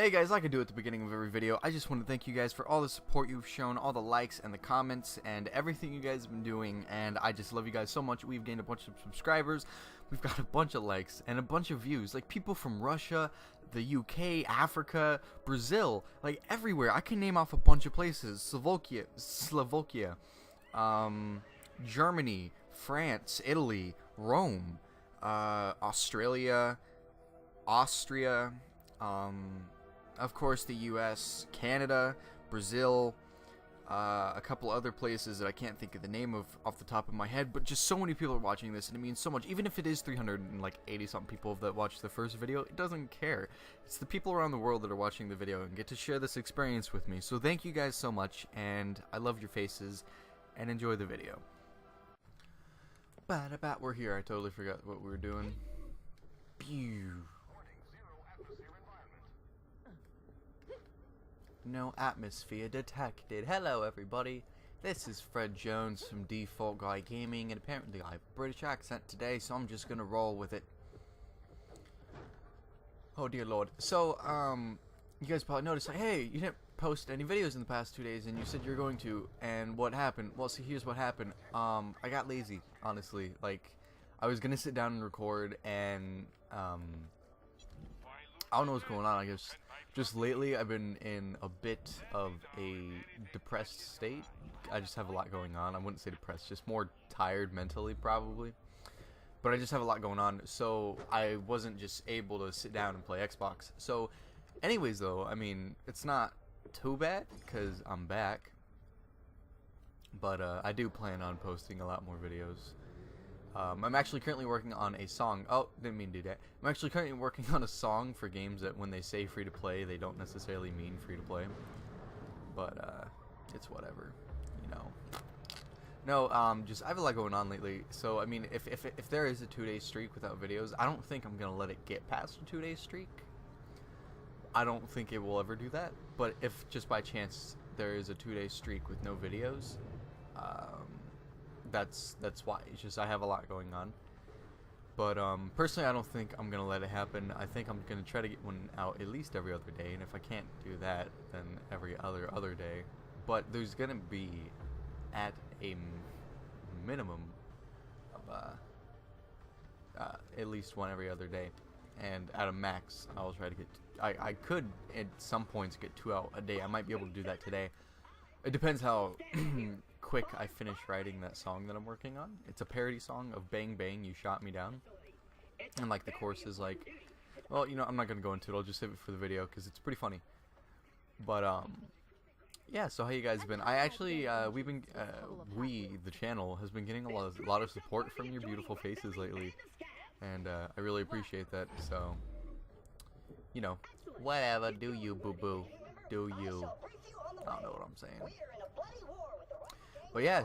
Hey guys, like I do at the beginning of every video, I just want to thank you guys for all the support you've shown, all the likes and the comments and everything you guys have been doing, and I just love you guys so much. We've gained a bunch of subscribers, we've got a bunch of likes and a bunch of views, like people from Russia, the UK, Africa, Brazil, like everywhere. I can name off a bunch of places. Slovakia, Germany, France, Italy, Rome, Australia, Austria, of course the US, Canada, Brazil, a couple other places that I can't think of the name of off the top of my head, but just so many people are watching this, and it means so much. Even if it is 380 something people that watched the first video, it doesn't care. It's the people around the world that are watching the video and get to share this experience with me. So thank you guys so much, and I love your faces, and enjoy the video. We're here. I totally forgot what we were doing. Pew. No atmosphere detected. Hello everybody, this is Fred Jones from Default Guy Gaming, and apparently I have a British accent today, so I'm just gonna roll with it. Oh dear lord. So, you guys probably noticed, like, hey, you didn't post any videos in the past 2 days, and you said you were going to, and what happened? Well, see, here's what happened. I got lazy, honestly. Like, I was gonna sit down and record, and, I don't know what's going on. I guess just lately I've been in a bit of a depressed state. I just have a lot going on. I wouldn't say depressed, just more tired mentally probably. But I just have a lot going on, so I wasn't just able to sit down and play Xbox. So anyways though, I mean, it's not too bad because I'm back. But I do plan on posting a lot more videos. I'm actually currently working on a song. Oh, didn't mean to do that. I'm actually currently working on a song for games that when they say free to play, they don't necessarily mean free to play. But it's whatever, you know. No, just I have a lot going on lately. So I mean, if there is a 2-day streak without videos, I don't think I'm gonna let it get past a 2-day streak. I don't think it will ever do that. But if just by chance there is a 2-day streak with no videos, that's why. It's just I have a lot going on. But personally, I don't think I'm gonna let it happen. I think I'm gonna try to get one out at least every other day, and if I can't do that, then every other day. But there's gonna be at a minimum of at least one every other day, and at a max, I'll try to get. I could at some points get 2 out a day. I might be able to do that today. It depends how quick I finish writing that song that I'm working on. It's a parody song of Bang Bang You Shot Me Down, and like the chorus is like, well, you know, I'm not gonna go into it. I'll just save it for the video because it's pretty funny. But yeah. So how you guys been? I actually the channel has been getting a lot of support from your beautiful faces lately, and I really appreciate that. So, you know, whatever. Do you, boo boo? Do you? I don't know what I'm saying. But yeah,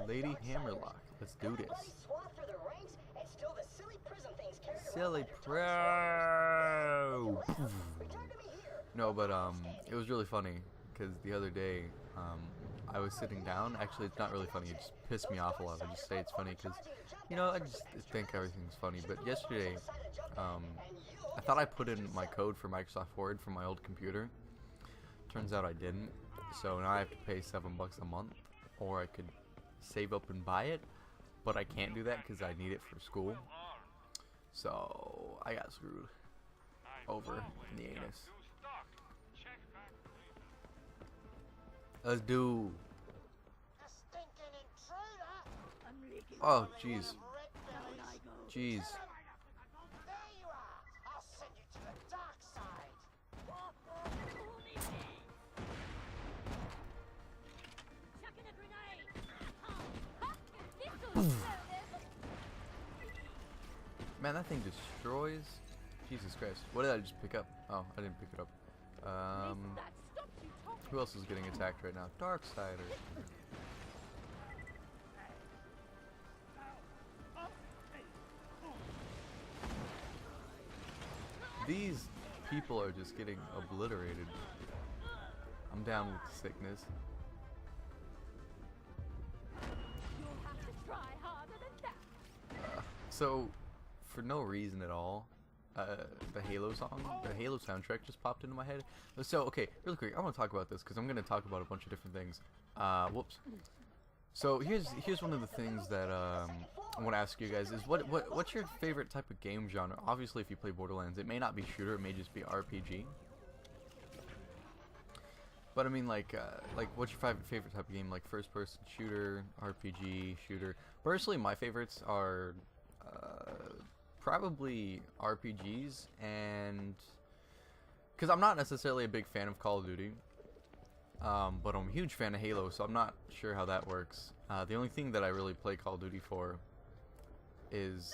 Lady Hammerlock, let's do this. Silly pro. No, but it was really funny because the other day I was sitting down. Actually, it's not really funny. It just pissed me off a lot. I just say it's funny because, you know, I just think everything's funny. But yesterday, I thought I put in my code for Microsoft Word from my old computer. Turns out I didn't. So now I have to pay $7 a month. Or I could save up and buy it, but I can't do that because I need it for school. So I got screwed over in the anus. Let's do. Oh, jeez. Jeez. Man, that thing destroys. Jesus Christ. What did I just pick up? Oh, I didn't pick it up. Who else is getting attacked right now? Darksider. These people are just getting obliterated. I'm down with sickness. So, for no reason at all, the Halo song, the Halo soundtrack just popped into my head. So okay, really quick, I want to talk about this because I'm gonna talk about a bunch of different things. Whoops. So here's one of the things that I want to ask you guys is what's your favorite type of game genre? Obviously, if you play Borderlands, it may not be shooter, it may just be RPG. But I mean, like what's your favorite type of game? Like first-person shooter, RPG, shooter. Personally, my favorites are probably RPGs, and because I'm not necessarily a big fan of Call of Duty, but I'm a huge fan of Halo, so I'm not sure how that works. The only thing that I really play Call of Duty for is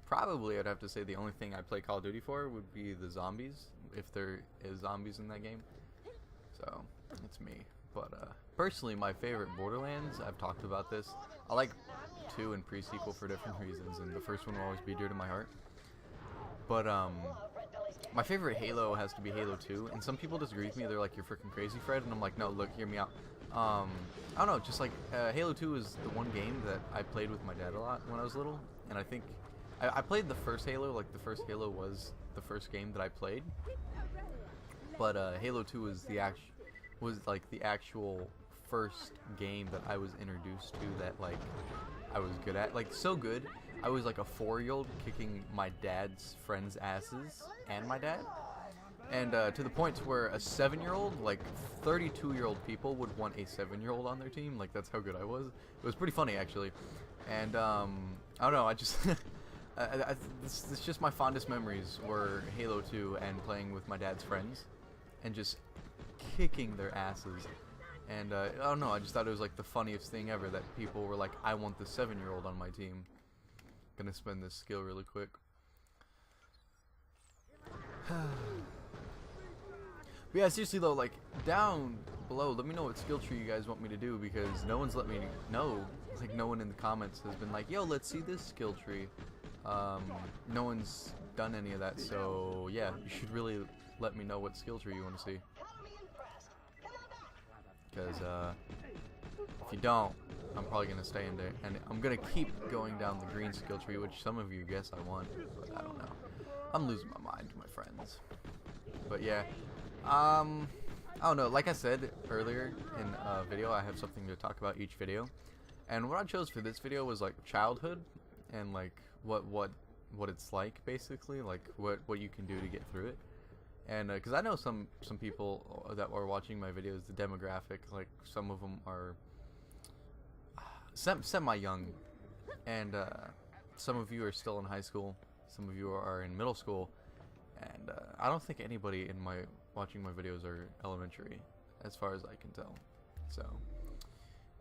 probably, I'd have to say, the only thing I play Call of Duty for would be the zombies, if there is zombies in that game. So it's me. But personally, my favorite Borderlands, I've talked about this, I like 2 and pre-Sequal for different reasons, and the first one will always be dear to my heart. But my favorite Halo has to be Halo 2, and some people disagree with me. They're like, you're freaking crazy, Fred, and I'm like, no, look, hear me out. I don't know, just like Halo 2 is the one game that I played with my dad a lot when I was little, and I think I played the first Halo, like the first Halo was the first game that I played, but Halo 2 was the actual first game that I was introduced to that like I was good at, like so good. I was like a 4-year-old kicking my dad's friends' asses and my dad, and to the point where a 7-year-old, like 32-year-old people would want a 7-year-old on their team. Like that's how good I was. It was pretty funny actually, and I don't know. I just it's just my fondest memories were Halo 2 and playing with my dad's friends, and just kicking their asses. And I don't know. I just thought it was like the funniest thing ever that people were like, "I want the 7-year-old on my team." Gonna spend this skill really quick. But yeah, seriously though, like down below, let me know what skill tree you guys want me to do, because no one's let me know. Like no one in the comments has been like, "Yo, let's see this skill tree." No one's done any of that, so yeah, you should really let me know what skill tree you want to see. Because if you don't, I'm probably going to stay in there, and I'm going to keep going down the green skill tree, which some of you guess I want, but I don't know. I'm losing my mind, my friends. But yeah, I don't know, like I said earlier in a video, I have something to talk about each video, and what I chose for this video was like childhood, and like what it's like, basically, like what you can do to get through it. And because I know some people that are watching my videos, the demographic, like some of them are semi-young, and some of you are still in high school, some of you are in middle school, and I don't think anybody in watching my videos are elementary, as far as I can tell. So,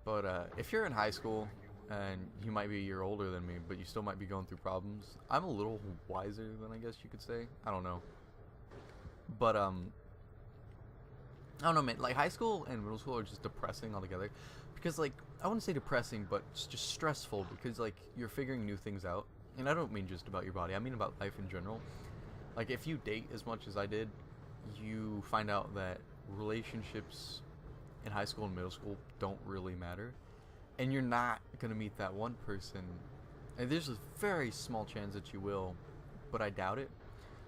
but if you're in high school and you might be a year older than me, but you still might be going through problems, I'm a little wiser than I guess you could say. I don't know. But I don't know, man, like high school and middle school are just depressing altogether, because like I wouldn't say depressing, but it's just stressful, because like you're figuring new things out, and I don't mean just about your body, I mean about life in general. Like if you date as much as I did, you find out that relationships in high school and middle school don't really matter, and you're not gonna meet that one person, and there's a very small chance that you will, but I doubt it.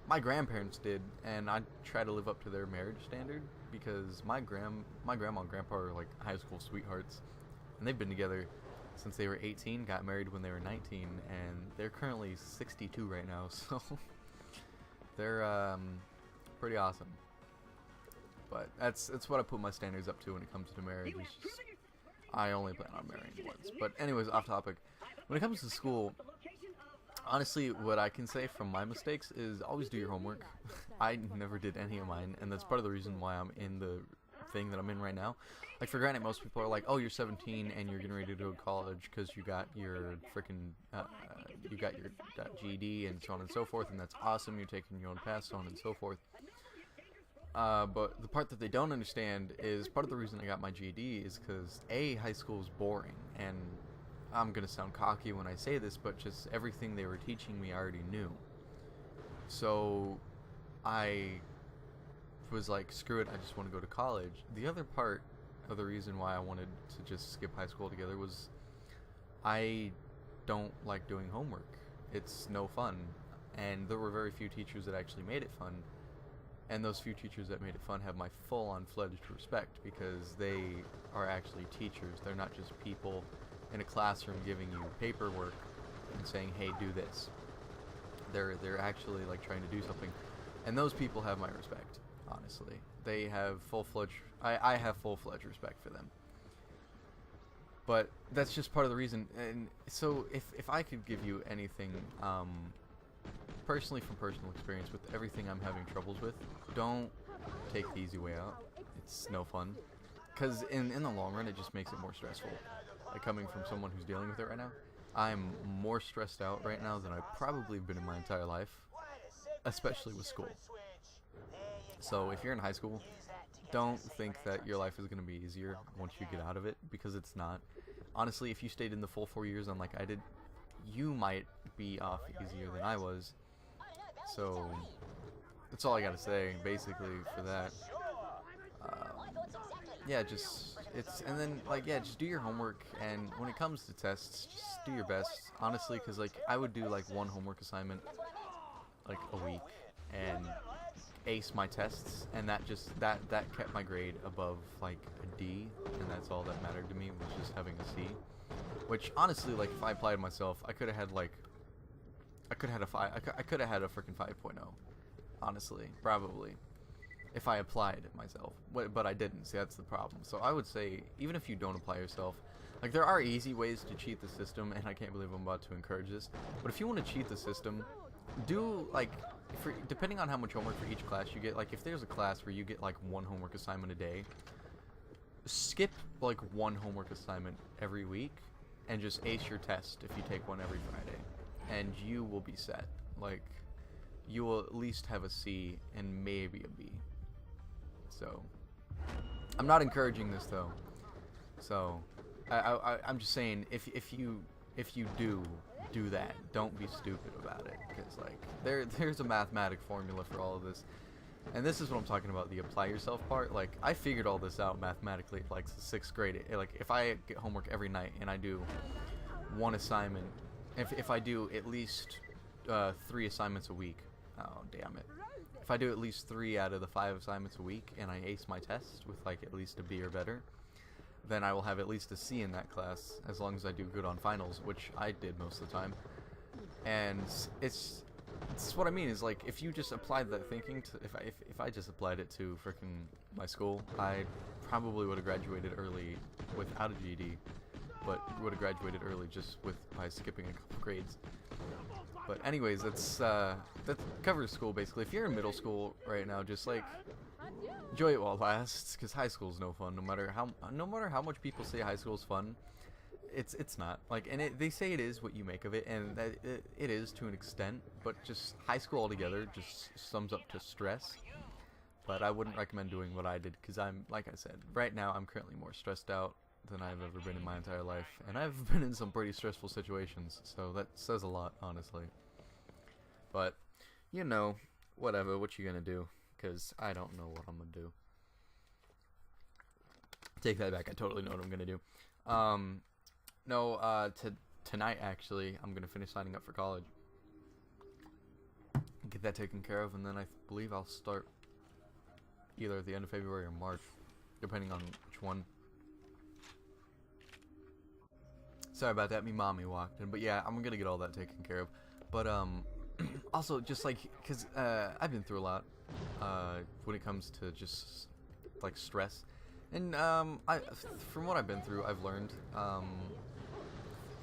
My grandparents did, and I try to live up to their marriage standard, because my grandma and grandpa are like high school sweethearts, and they've been together since they were 18, got married when they were 19, and they're currently 62 right now, so they're pretty awesome. But that's what I put my standards up to when it comes to marriage. It's just, I only plan on marrying once. But anyways, off topic. When it comes to school, honestly, what I can say from my mistakes is always do your homework. I never did any of mine, and that's part of the reason why I'm in the thing that I'm in right now. Like, for granted, most people are like, oh, you're 17 and you're getting ready to go to college because you got your freaking, GED and so on and so forth, and that's awesome, you're taking your own path, so on and so forth. But the part that they don't understand is part of the reason I got my GED is because, A, high school is boring, and I'm going to sound cocky when I say this, but just everything they were teaching me I already knew. So I was like, screw it, I just want to go to college. The other part of the reason why I wanted to just skip high school together was I don't like doing homework. It's no fun. and there were very few teachers that actually made it fun. And those few teachers that made it fun have my full-on fledged respect, because they are actually teachers. They're not just people in a classroom giving you paperwork and saying, hey, do this. They're actually like trying to do something, and those people have my respect. Honestly, they have full-fledged. I have full-fledged respect for them. But that's just part of the reason. And so if I could give you anything, personally, from personal experience, with everything I'm having troubles with, don't take the easy way out. It's no fun, because in the long run it just makes it more stressful. Like, coming from someone who's dealing with it right now, I'm more stressed out right now than I've probably been in my entire life, especially with school. So if you're in high school, don't think that your life is going to be easier once you get out of it, because it's not. Honestly, if you stayed in the full 4 years unlike I did, you might be off easier than I was. So that's all I gotta say, basically, for that. Yeah, just and then, like, yeah, just do your homework, and when it comes to tests, just do your best, honestly, because, like, I would do like one homework assignment like a week and ace my tests, and that kept my grade above like a D, and that's all that mattered to me, was just having a C. Which, honestly, like, if I applied myself, I could have had like I could have had a freaking 5.0, honestly, probably, if I applied it myself. But I didn't. See, that's the problem. So I would say, even if you don't apply yourself, like, there are easy ways to cheat the system, and I can't believe I'm about to encourage this. But if you want to cheat the system, do, like, depending on how much homework for each class you get, like, if there's a class where you get like one homework assignment a day, skip like one homework assignment every week and just ace your test if you take one every Friday, and you will be set. Like, you will at least have a C and maybe a B. So I'm not encouraging this though. So I'm just saying, if you do that, don't be stupid about it, because, like, there's a mathematic formula for all of this. And this is what I'm talking about, the apply yourself part. Like, I figured all this out mathematically, like, 6th grade. Like, if I get homework every night and I do one assignment, if I do at least 3 assignments a week, oh damn it, if I do at least 3 out of the 5 assignments a week and I ace my test with like at least a B or better, then I will have at least a C in that class, as long as I do good on finals, which I did most of the time. And it's what I mean, is, like, if you just applied that thinking to, if I just applied it to frickin' my school, I probably would have graduated early without a GED, but would have graduated early just by skipping a couple grades. But anyways, that covers school basically. If you're in middle school right now, just, like, enjoy it while it lasts, because high school's no fun. No matter how much people say high school's fun, it's not. Like, and they say it is what you make of it, and that it is to an extent. But just high school altogether just sums up to stress. But I wouldn't recommend doing what I did, because I'm, like I said, right now I'm currently more stressed out than I've ever been in my entire life, and I've been in some pretty stressful situations, so that says a lot, honestly. But, you know, whatever, what you gonna do? Because I don't know what I'm gonna do. Take that back, I totally know what I'm gonna do. Tonight, actually, I'm gonna finish signing up for college. Get that taken care of, and then I believe I'll start either at the end of February or March, depending on which one. Sorry about that, me mommy walked in, but yeah, I'm gonna get all that taken care of. But also, just like, because I've been through a lot when it comes to just like stress, and from what I've been through, I've learned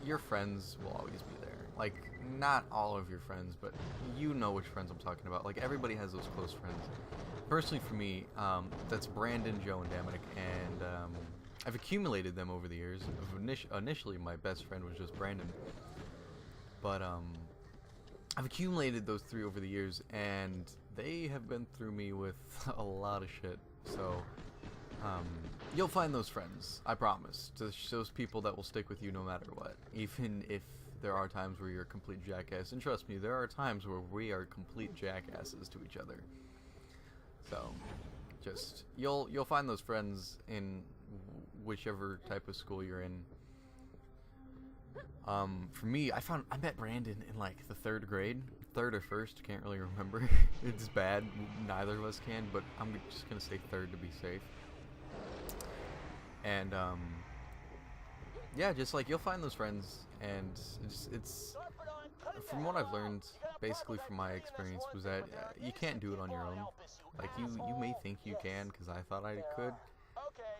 your friends will always be there. Like, not all of your friends, but you know which friends I'm talking about. Like, everybody has those close friends. Personally, for me, that's Brandon, Joe, and Dominic, and I've accumulated them over the years. Initially, my best friend was just Brandon, but I've accumulated those 3 over the years, and they have been through me with a lot of shit. So you'll find those friends, I promise. Those people that will stick with you no matter what, even if there are times where you're a complete jackass. And trust me, there are times where we are complete jackasses to each other. So just you'll find those friends in whichever type of school you're in. For me, I met Brandon in like the 3rd grade, third or first, can't really remember. It's bad, neither of us can, but I'm just gonna say third to be safe. And yeah, just like you'll find those friends, and it's from what I've learned, basically from my experience, was that you can't do it on your own. Like you may think you can, because I thought I could,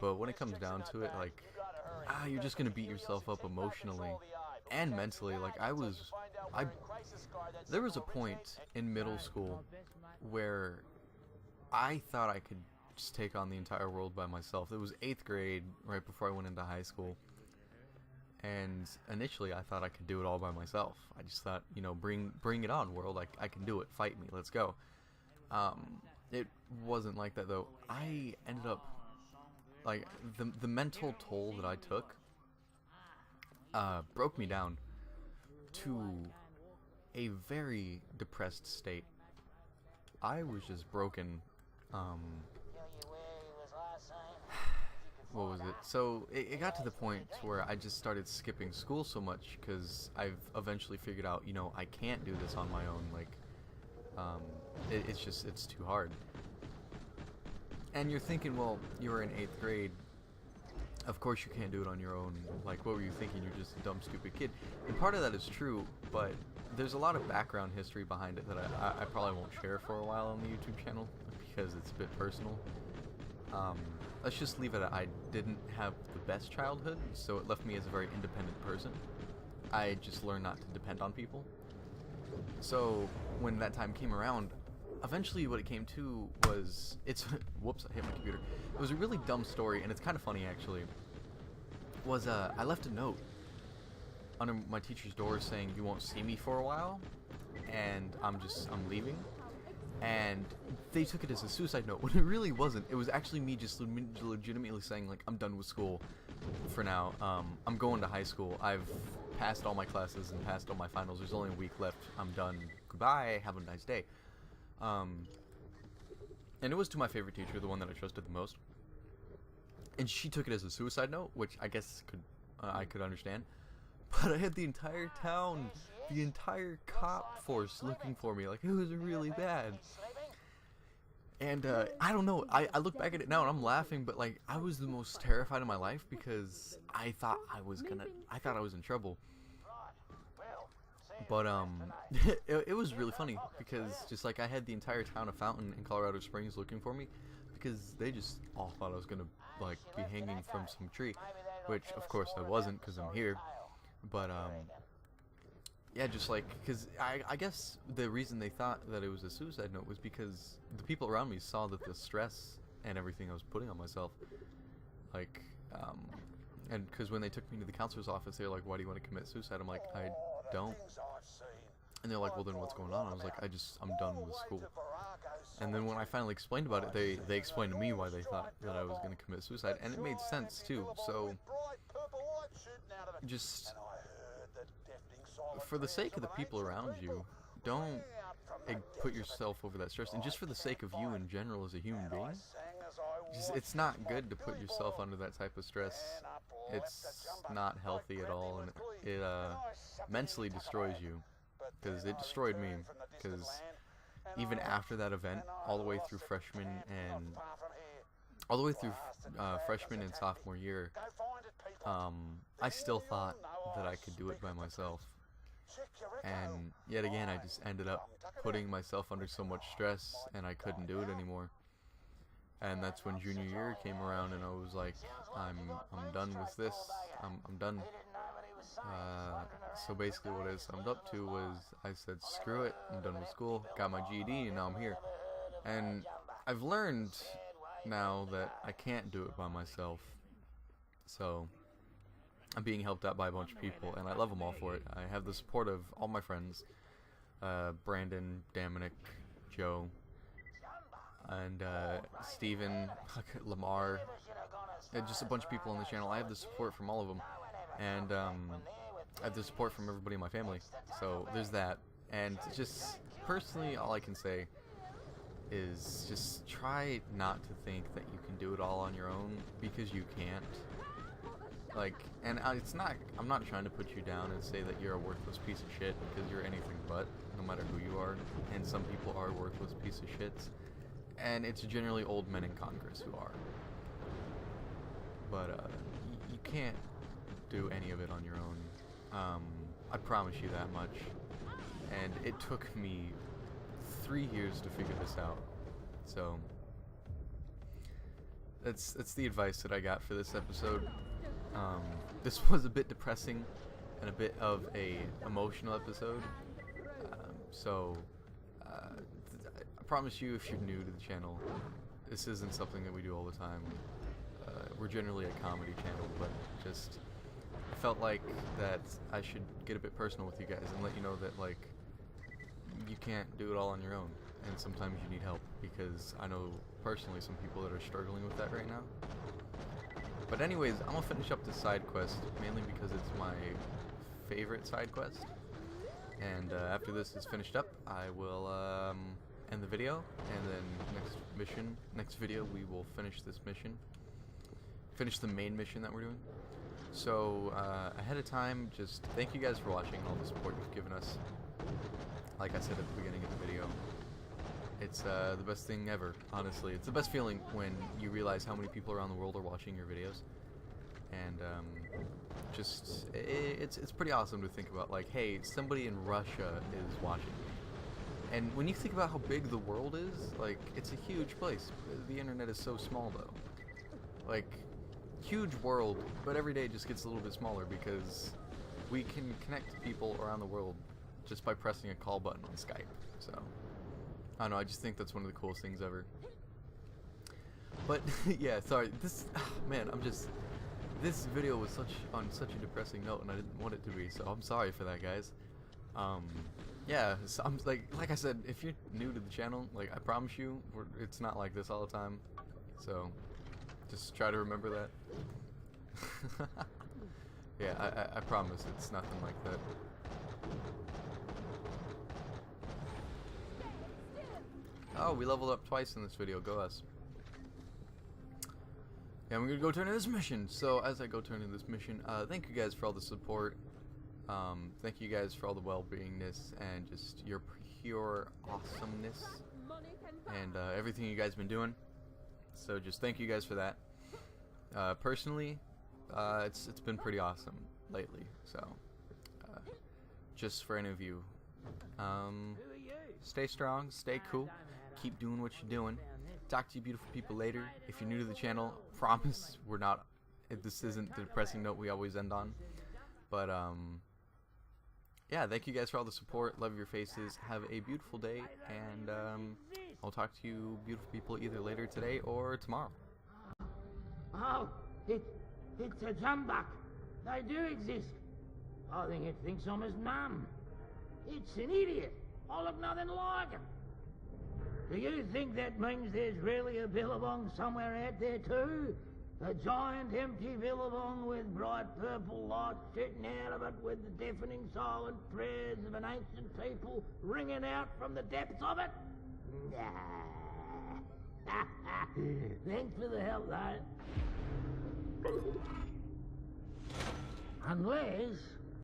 but when it comes down to it, like you're just gonna beat yourself up emotionally and mentally. Like there was a point in middle school where I thought I could just take on the entire world by myself. It was 8th grade, right before I went into high school. And initially I thought I could do it all by myself. I just thought, you know, bring it on, world. I can do it. Fight me. Let's go. It wasn't like that, though. I ended up, like, the mental toll that I took broke me down to a very depressed state. I was just broken. What was it? So it got to the point where I just started skipping school so much because I've eventually figured out, you know, I can't do this on my own. Like, it's too hard. And you're thinking, well, you were in 8th grade. Of course you can't do it on your own. Like, what were you thinking? You're just a dumb, stupid kid. And part of that is true, but there's a lot of background history behind it that I probably won't share for a while on the YouTube channel because it's a bit personal. Let's just leave it at I didn't have the best childhood, so it left me as a very independent person. I just learned not to depend on people. So when that time came around, eventually what it came to was, whoops, I hit my computer. It was a really dumb story, and it's kind of funny actually. Was I left a note under my teacher's door saying you won't see me for a while, and I'm leaving. And they took it as a suicide note, when it really wasn't. It was actually me just legitimately saying, like, I'm done with school for now. I'm going to high school. I've passed all my classes and passed all my finals. There's only a week left. I'm done. Goodbye. Have a nice day. And it was to my favorite teacher, the one that I trusted the most. And she took it as a suicide note, which I guess I could understand. But I had the entire town, the entire cop force looking for me. Like, it was really bad. And I don't know, I look back at it now and I'm laughing, but like, I was the most terrified of my life because I thought I was in trouble. But it was really funny because just like I had the entire town of Fountain in Colorado Springs looking for me because they just all thought I was gonna like be hanging from some tree, which of course I wasn't because I'm here. But yeah, just like, because I guess the reason they thought that it was a suicide note was because the people around me saw that the stress and everything I was putting on myself, like, and because when they took me to the counselor's office, they were like, why do you want to commit suicide? I'm like, I don't. And they're like, well then what's going on? I was like, I'm done with school. And then when I finally explained about it, they explained to me why they thought that I was going to commit suicide, and it made sense too. So just for the sake of the people around you, don't put yourself over that stress, and just for the sake of you in general as a human being, it's not good to put yourself under that type of stress. It's not healthy at all, and it mentally destroys you, because it destroyed me. Because even after that event, all the way through freshman and sophomore year, I still thought that I could do it by myself. And yet again, I just ended up putting myself under so much stress, and I couldn't do it anymore. And that's when junior year came around, and I was like, I'm done with this. I'm done. So basically, what I summed up to was, I said, screw it. I'm done with school. Got my GED, and now I'm here. And I've learned now that I can't do it by myself. So I'm being helped out by a bunch of people, and I love them all for it. I have the support of all my friends, Brandon, Dominic, Joe, and Steven, Lamar, just a bunch of people on the channel. I have the support from all of them, and I have the support from everybody in my family. So there's that. And just personally, all I can say is just try not to think that you can do it all on your own, because you can't. Like, and it's not, I'm not trying to put you down and say that you're a worthless piece of shit, because you're anything but, no matter who you are, and some people are worthless piece of shits, and it's generally old men in Congress who are. But, you can't do any of it on your own. I promise you that much. And it took me 3 years to figure this out. So, that's the advice that I got for this episode. This was a bit depressing and a bit of a emotional episode. I promise you, if you're new to the channel, this isn't something that we do all the time. We're generally a comedy channel, but just I felt like that I should get a bit personal with you guys and let you know that, like, you can't do it all on your own, and sometimes you need help, because I know personally some people that are struggling with that right now. But anyways, I'm gonna finish up this side quest, mainly because it's my favorite side quest. And after this is finished up, I will end the video, and then next video, we will finish this mission. Finish the main mission that we're doing. So, ahead of time, just thank you guys for watching and all the support you've given us. Like I said at the beginning of the video, it's the best thing ever, honestly. It's the best feeling when you realize how many people around the world are watching your videos. And just, it's pretty awesome to think about, like, hey, somebody in Russia is watching me. And when you think about how big the world is, like, it's a huge place. The internet is so small, though. Like, huge world, but every day it just gets a little bit smaller, because we can connect to people around the world just by pressing a call button on Skype. So, I don't know, I just think that's one of the coolest things ever. But, yeah, sorry, man, this video was on such a depressing note, and I didn't want it to be, so I'm sorry for that, guys. Yeah, so I'm like I said, if you're new to the channel, like, I promise you, it's not like this all the time, so just try to remember that. Yeah, I promise it's nothing like that. Oh, we leveled up twice in this video, go us. Yeah, we're gonna go turn in this mission. So as I go turn in this mission, thank you guys for all the support. Thank you guys for all the well-beingness and just your pure awesomeness and everything you guys have been doing. So just thank you guys for that. Personally, it's been pretty awesome lately. So just for any of you, stay strong, stay cool, keep doing what you're doing. Talk to you beautiful people later. If you're new to the channel, promise we're not, this isn't the depressing note we always end on. But yeah, thank you guys for all the support. Love your faces. Have a beautiful day, and I'll talk to you beautiful people either later today or tomorrow. Oh, it's a jumbuck. They do exist. I think it thinks I'm his mum. It's an idiot. I look nothing like him. Do you think that means there's really a billabong somewhere out there too? A giant empty billabong with bright purple light shooting out of it, with the deafening silent prayers of an ancient people ringing out from the depths of it? Nah. Thanks for the help, though. Unless